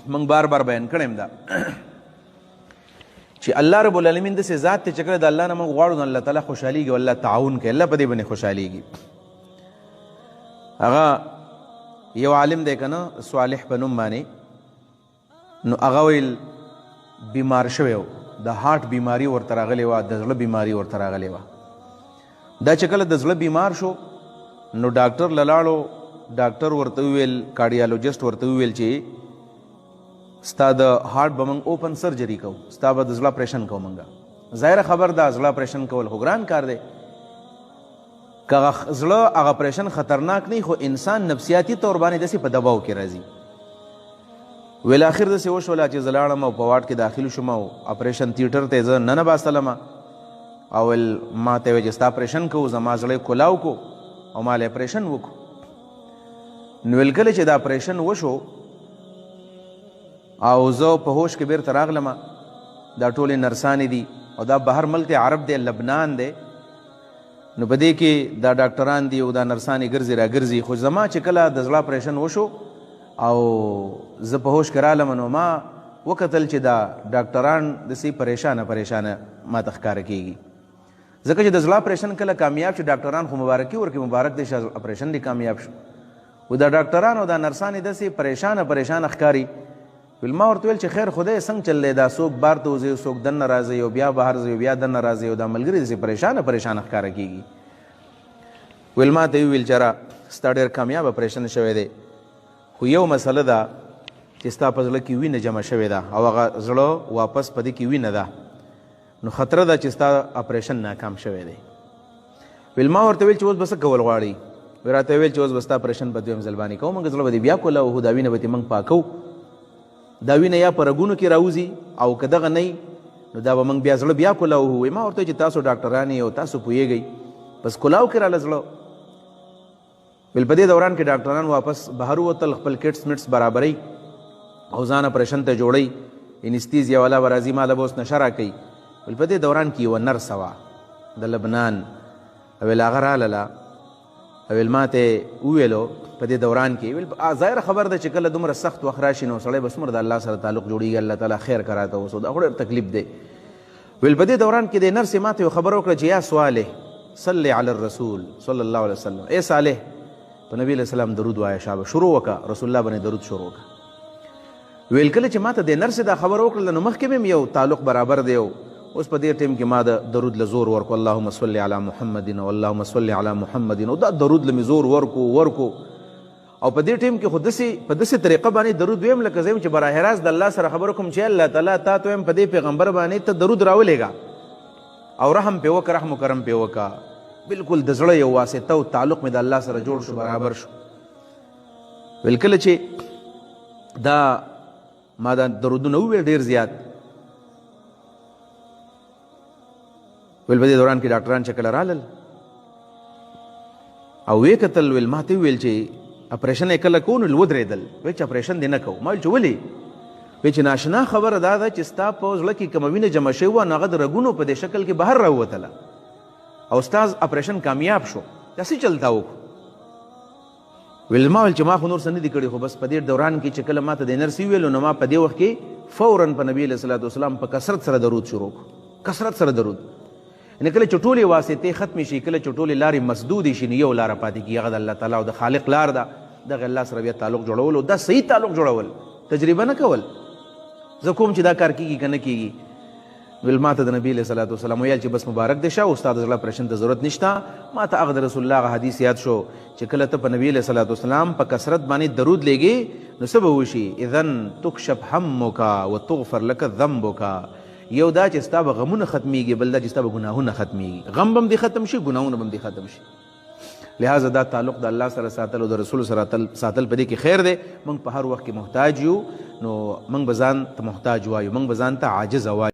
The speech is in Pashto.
موږ بار بار بیان کړیم دا چې الله رب العالمین داسې ذات دی چې کله د الله نه موږ غواړو نو الله تعالی خوشحالېږي او الله تعاون کوي، الله په دې باندې خوشحالېږي. هغه یو عالم دی که نه صالح په نوم باندې، نو هغه ویل بیمار شوی و، د هارټ بیماري ورته راغلې وه، د زړه بیماري ورته راغلې وه. دا چې کله د زړه بیمار شو نو ډاکټر له لاړو، ډاکټر ورته وویل، کارډیالوجسټ ورته وویل چې ستا د هارټ به موږ اوپن سرجري کوو، ستا به د زړه اپریشن کوو موږ. ظاهره خبر ده زړه اپریشن کول خو ګران کار دی، که زړه هغه اپریشن خطرناک نه خو انسان نفسیاتي طور باندې داسې په دباو کې راځي. ویل آخر داسې وشوله چې زه لاړم او په واټ کې داخل شوم او اپریشن تیټر ته زه ننه باستلم او ویل ما ته ویل چې ستا اپریشن کوو، زما زړه کولاو کو او ما له اپریشن وکړو. نو ویل کله چې دا اپریشن وشو او زه په هوش کې بیرته راغلم، دا ټولې نرسانې دي او دا بهر ملک دی، عرب دی، لبنان دی، نو په دې کې دا ډاکټران دي او دا نرسانې ګرځي را ګرځي. خو زما چې کله د زړه اپریشن وشو او زه په هوش کې رالم نو ما وکتل چې دا ډاکټران داسې پریشانه ما ته ښکاره کېږي، ځکه چې د زړه اپریشن کله کامیاب شي ډاکټران خو مبارکي ورکوي، مبارک دی چې اپریشن دې کامیاب شو. و دا ډاکټران او دا نرسانې داسې پریشانه ښکاري. ویل ما ورته ویل چې خیر خدای څنګه چل دی، دا څوک بار ته وځي، څوک دننه راځي او بیا بهر ځي او بیا دننه راځي او دا ملګري داسې پریشانه ښکاره کېږي. ویل ما ته ویل چې را ستا ډېر کامیاب اپریشن شوی دی، خو یو مسله ده چې ستا په زړه کې وینه جمع شوې ده او هغه زړه واپس په دې کې وینه ده، نو خطره ده چې ستا اپریشن ناکام شوی دی. ویل ما ورته ویل چې اوس به څه کول غواړي؟ وی راته ویل چې اوس به ستا اپریشن په دویم ځل باندې کوو، موږ زړه به دې بیا کولاو، دا وینه به دې موږ پاکو، دا وینه یا په رګونو کې راوځي او که دغه نه نو دا به موږ بیا زړه بیا کولاو. وی ما ورته چې تاسو ډاکټران یې او تاسو پوهېږئ، بس کولاو کې راله زړه. ویل په دې دوران کې ډاکټران واپس بهر ووتل، خپل کټس میټس برابرئ او ځان اپریشن ته جوړئ، انستیزیا والا به راځي ما له به اوس نشه راکوي. ویل په دې دوران کې یوه نرسه وه د لبنان، ویل هغه رالله، ویل ما ته وویلو په دې دوران کې، ویل ظاهره خبر ده چې کله دومره سخت وخت راشي نو سړی به څومره د الله سره تعلق جوړېږي، الله تعالی خیر کراته اوس دا خو ډېر تکلیف دی. ویل په دې دوران کې د نرسې ما ته یو خبره وکړه چې یا صالح صلی علی الرسول صلی الله علیه وسلم، ای صالح په نبی علیه السلام درود وایه، شابه شروع وکړه، رسول الله باندې درود شروع وکړه. ویل کله چې ما ته د نرسې دا خبره وکړله نو مخکې مې یو تعلق برابر دی، اوس په دې ټیم کې ما د درود له زور ورکو، اللهم صل علی محمد او اللهم صل علی محمد، او دا درود له مې زور ورکو او په دې ټیم کې خو په داسې طریقه باندې درود ویم لکه زه یم چې براه راست د الله سره خبره کوم چې الله تعالی تا ته ویم په دې پیغمبر باندې ته درود راولېږه او رحم پې وکړه، رحم و کرم پې وکړه. بلکل د زړه یو واسطه او تعلق مې د الله سره جوړ شو، برابر شو. ویل کله چې دا ما دا درودونه وویل ډېر زیات، ویل په دې دوران کې ډاکټران چې کله رالل او ویې کتل، ویل ما ته وویل چې اپریشن یې کله کوو؟ نو ودرېدل، ویل چې اپریشن دې نه کوو. ما ویل چې ولې؟ ویل چې ناشنا خبره دا ده چې ستا په زړه کې کومه وینه جمع شوې وه نو هغه د رګونو په دې شکل کې بهر راووتله او ستا اپریشن کامیاب شو، داسې چلتا وکړو. ویل ما ویل چې ما خو نور څه نه دي کړي، خو بس په دې دوران کې چې کله ما ته د نرسي ویلو نو ما په دې وخت کې فوراً په نبي علیه صلات وسلام په کثرت سره درود شروع کړو، کثرت سره درود. یعنې کله چې ټولې واسطې ختمې شي، کله چې ټولې لارې مسدودې شي، نو یو لاره پاتې کېږي، هغه د الله تعالی او د خالق لار ده، دغه الله سره بیا تعلق جوړول او دا صحیح تعلق جوړول، تجربه نه کول زه کوم چې دا کار کېږي که نه کېږي. ویل ما ته د نبي علیه صلات وسلام ویل چې بس مبارک دې شه، استاد د زړه اپریشن ته ضرورت نشته. ما ته هغه د رسول الله هغه حدیث یاد شو چې کله ته په نبي علیه صلات وسلام په کثرت باندې درود لیږې نو څه به وشي؟ اذن تکشف همک وتغفر لک ذنبک، یو دا چې ستا به غمونه ختمیږي، بل دا چې ستا به ګناهونه ختمیږي، غم به هم دې ختم شي، ګناهونه به هم دې ختم شي. لہذا دا تعلق د الله سره ساتل او د رسول سره ساتل په دې کې خیر دی. موږ په هر وخت کې محتاج یو، نو موږ به ځان ته محتاج وایو، موږ به ځان ته عاجز وایو.